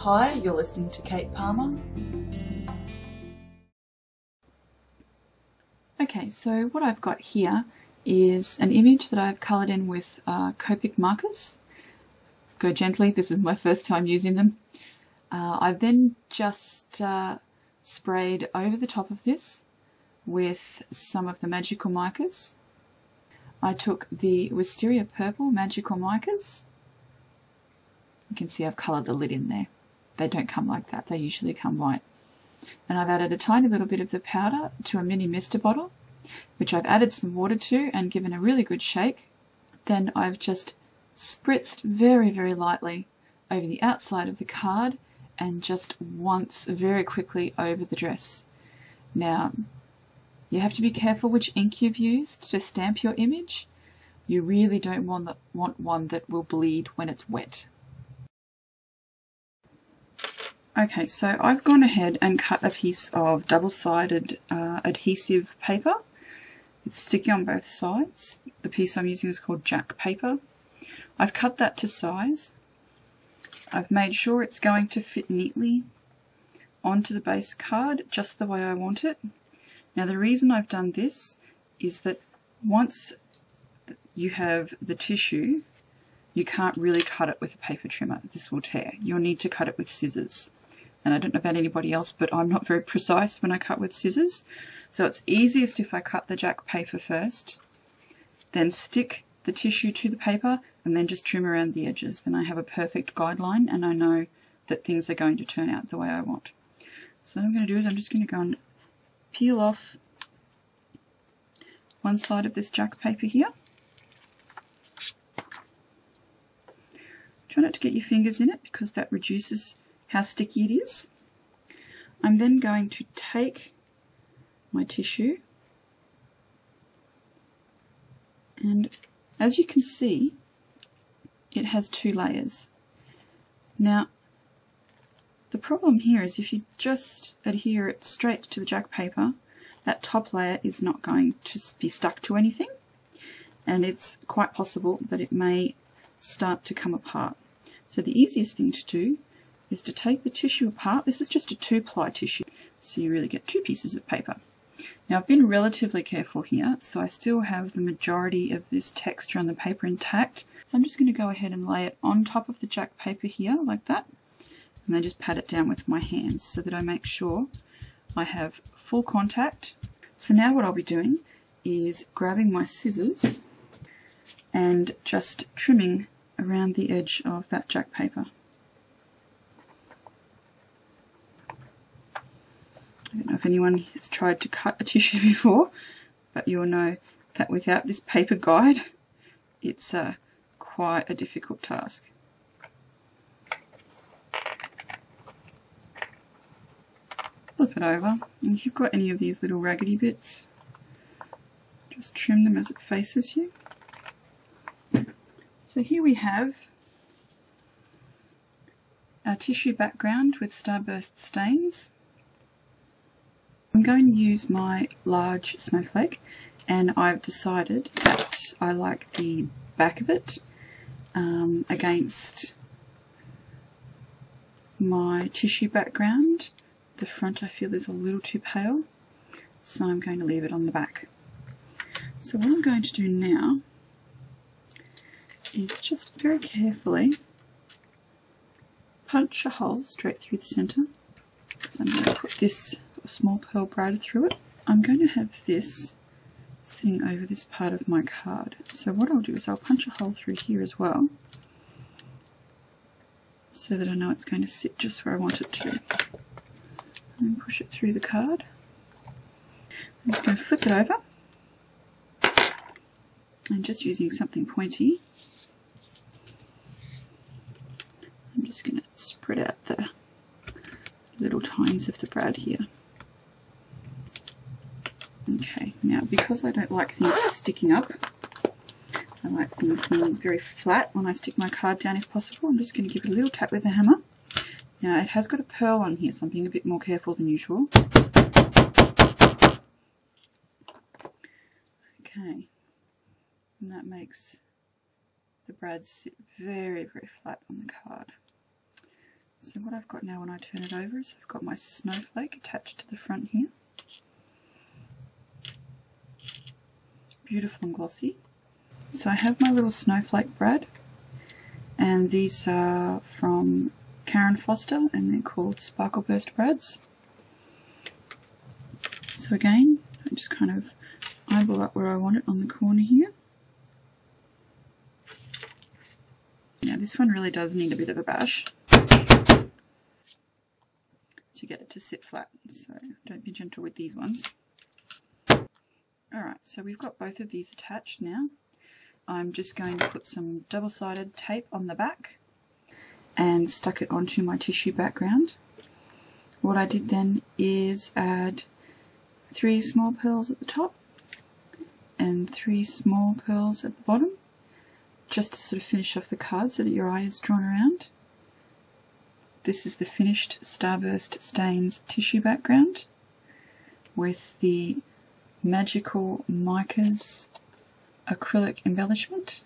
Hi, you're listening to Kate Palmer. Okay, so what I've got here is an image that I've coloured in with Copic markers. Go gently, this is my first time using them. I've then just sprayed over the top of this with some of the Magical Micas. I took the Wisteria Purple Magical Micas. You can see I've coloured the lid in there. They don't come like that, they usually come white. And I've added a tiny little bit of the powder to a mini mister bottle, which I've added some water to and given a really good shake. Then I've just spritzed very, very lightly over the outside of the card and just once very quickly over the dress. Now, you have to be careful which ink you've used to stamp your image. You really don't want one that will bleed when it's wet. Okay, so I've gone ahead and cut a piece of double-sided adhesive paper. It's sticky on both sides. The piece I'm using is called Jack paper. I've cut that to size. I've made sure it's going to fit neatly onto the base card just the way I want it. Now the reason I've done this is that once you have the tissue, you can't really cut it with a paper trimmer. This will tear. You'll need to cut it with scissors. And I don't know about anybody else, but I'm not very precise when I cut with scissors. So it's easiest if I cut the Jack paper first, then stick the tissue to the paper, and then just trim around the edges. Then I have a perfect guideline, and I know that things are going to turn out the way I want. So what I'm going to do is I'm just going to go and peel off one side of this Jack paper here. Try not to get your fingers in it because that reduces how sticky it is. I'm then going to take my tissue, and as you can see, it has two layers. Now, the problem here is if you just adhere it straight to the Jack paper, that top layer is not going to be stuck to anything, and it's quite possible that it may start to come apart. So the easiest thing to do is to take the tissue apart. This is just a 2-ply tissue, so you really get 2 pieces of paper. Now I've been relatively careful here, so I still have the majority of this texture on the paper intact. So I'm just going to go ahead and lay it on top of the Jack paper here, like that, and then just pat it down with my hands so that I make sure I have full contact. So now what I'll be doing is grabbing my scissors and just trimming around the edge of that Jack paper. I don't know if anyone has tried to cut a tissue before, but you'll know that without this paper guide, it's quite a difficult task. Flip it over, and if you've got any of these little raggedy bits, just trim them as it faces you. So here we have our tissue background with Starburst stains. I'm going to use my large snowflake, and I've decided that I like the back of it against my tissue background. The front I feel is a little too pale, so I'm going to leave it on the back. So what I'm going to do now is just very carefully punch a hole straight through the centre. So I'm going to put this small pearl bride through it. I'm going to have this sitting over this part of my card. So what I'll do is I'll punch a hole through here as well, so that I know it's going to sit just where I want it to. And push it through the card. I'm just going to flip it over. I'm just using something pointy. I'm just going to spread out the little tines of the brad here. Okay, now because I don't like things sticking up, I like things being very flat when I stick my card down if possible. I'm just going to give it a little tap with the hammer. Now it has got a pearl on here, so I'm being a bit more careful than usual. Okay, and that makes the brad sit very, very flat on the card. So So what I've got now when I turn it over is I've got my snowflake attached to the front here. Beautiful and glossy. So I have my little snowflake brad, and these are from Karen Foster and they're called Starburst brads. So again, I just kind of eyeball up where I want it on the corner here. Now this one really does need a bit of a bash to get it to sit flat, so don't be gentle with these ones. Alright, so we've got both of these attached now. I'm just going to put some double-sided tape on the back and stuck it onto my tissue background. What I did then is add 3 small pearls at the top and 3 small pearls at the bottom, just to sort of finish off the card so that your eye is drawn around. This is the finished Starburst Stains Tissue Background with the Magical Micas acrylic embellishment.